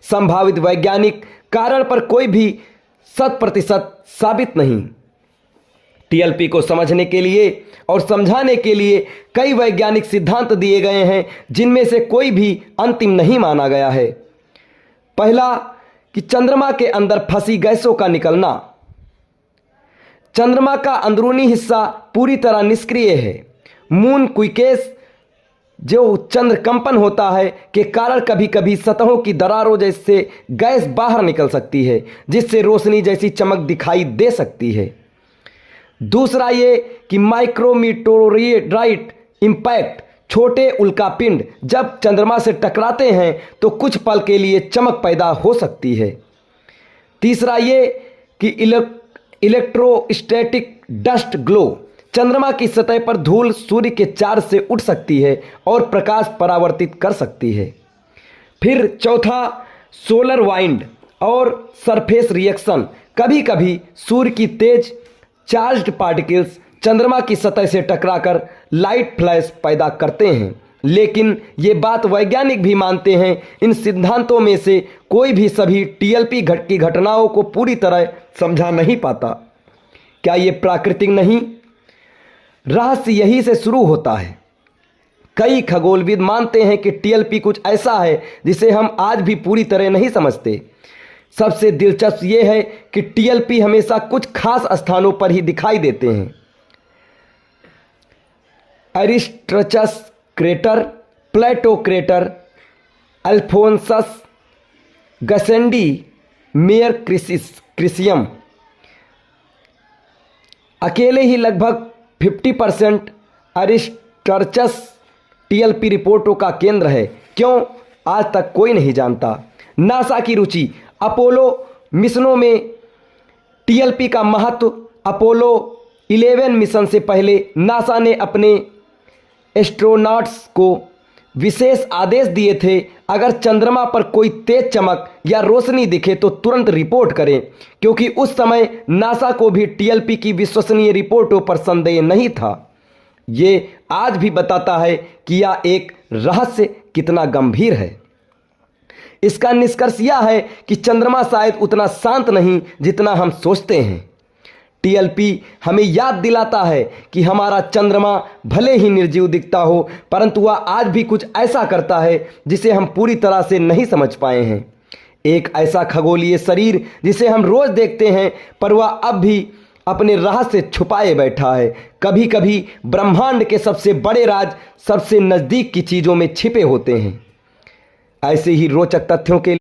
संभावित वैज्ञानिक कारण पर कोई भी 100% साबित नहीं। टीएलपी को समझने के लिए और समझाने के लिए कई वैज्ञानिक सिद्धांत दिए गए हैं, जिनमें से कोई भी अंतिम नहीं माना गया है। पहला कि चंद्रमा के अंदर फंसी गैसों का निकलना। चंद्रमा का अंदरूनी हिस्सा पूरी तरह निष्क्रिय है। मून क्विकेस, जो चंद्र कंपन होता है के कारण कभी कभी सतहों की दरारों जैसे गैस बाहर निकल सकती है, जिससे रोशनी जैसी चमक दिखाई दे सकती है। दूसरा ये कि माइक्रोमीटोराइट इंपैक्ट, छोटे उल्कापिंड जब चंद्रमा से टकराते हैं तो कुछ पल के लिए चमक पैदा हो सकती है। तीसरा ये कि इलेक्ट्रोस्टैटिक डस्ट ग्लो, चंद्रमा की सतह पर धूल सूर्य के चार्ज से उठ सकती है और प्रकाश परावर्तित कर सकती है। फिर चौथा सोलर वाइंड और सरफेस रिएक्शन, कभी कभी सूर्य की तेज चार्ज्ड पार्टिकल्स चंद्रमा की सतह से टकराकर लाइट फ्लैश पैदा करते हैं, लेकिन ये बात वैज्ञानिक भी मानते हैं। इन सिद्धांतों में से कोई भी सभी टीएलपी की घटनाओं को पूरी तरह समझा नहीं पाता। क्या ये प्राकृतिक नहीं? रहस्य यही से शुरू होता है। कई खगोलविद मानते हैं कि टीएलपी कुछ ऐसा है जिसे हम आज भी पूरी तरह नहीं समझते। सबसे दिलचस्प यह है कि टीएलपी हमेशा कुछ खास स्थानों पर ही दिखाई देते हैं। एरिस्ट्रचस क्रेटर, प्लेटो क्रेटर, अल्फोंसस गसेंडी, मेयर क्रिसियम। अकेले ही लगभग 50% एरिस्टर्चस टीएलपी रिपोर्टों का केंद्र है। क्यों, आज तक कोई नहीं जानता। नासा की रुचि। अपोलो मिशनों में टीएलपी का महत्व। अपोलो 11 मिशन से पहले नासा ने अपने एस्ट्रोनॉट्स को विशेष आदेश दिए थे, अगर चंद्रमा पर कोई तेज चमक या रोशनी दिखे तो तुरंत रिपोर्ट करें, क्योंकि उस समय नासा को भी टीएलपी की विश्वसनीय रिपोर्टों पर संदेह नहीं था। ये आज भी बताता है कि यह एक रहस्य कितना गंभीर है। इसका निष्कर्ष यह है कि चंद्रमा शायद उतना शांत नहीं जितना हम सोचते हैं। टीएलपी हमें याद दिलाता है कि हमारा चंद्रमा भले ही निर्जीव दिखता हो, परंतु वह आज भी कुछ ऐसा करता है जिसे हम पूरी तरह से नहीं समझ पाए हैं। एक ऐसा खगोलीय शरीर जिसे हम रोज देखते हैं, पर वह अब भी अपने राज से छुपाए बैठा है। कभी कभी ब्रह्मांड के सबसे बड़े राज सबसे नज़दीक की चीज़ों में छिपे होते हैं। ऐसे ही रोचक तथ्यों के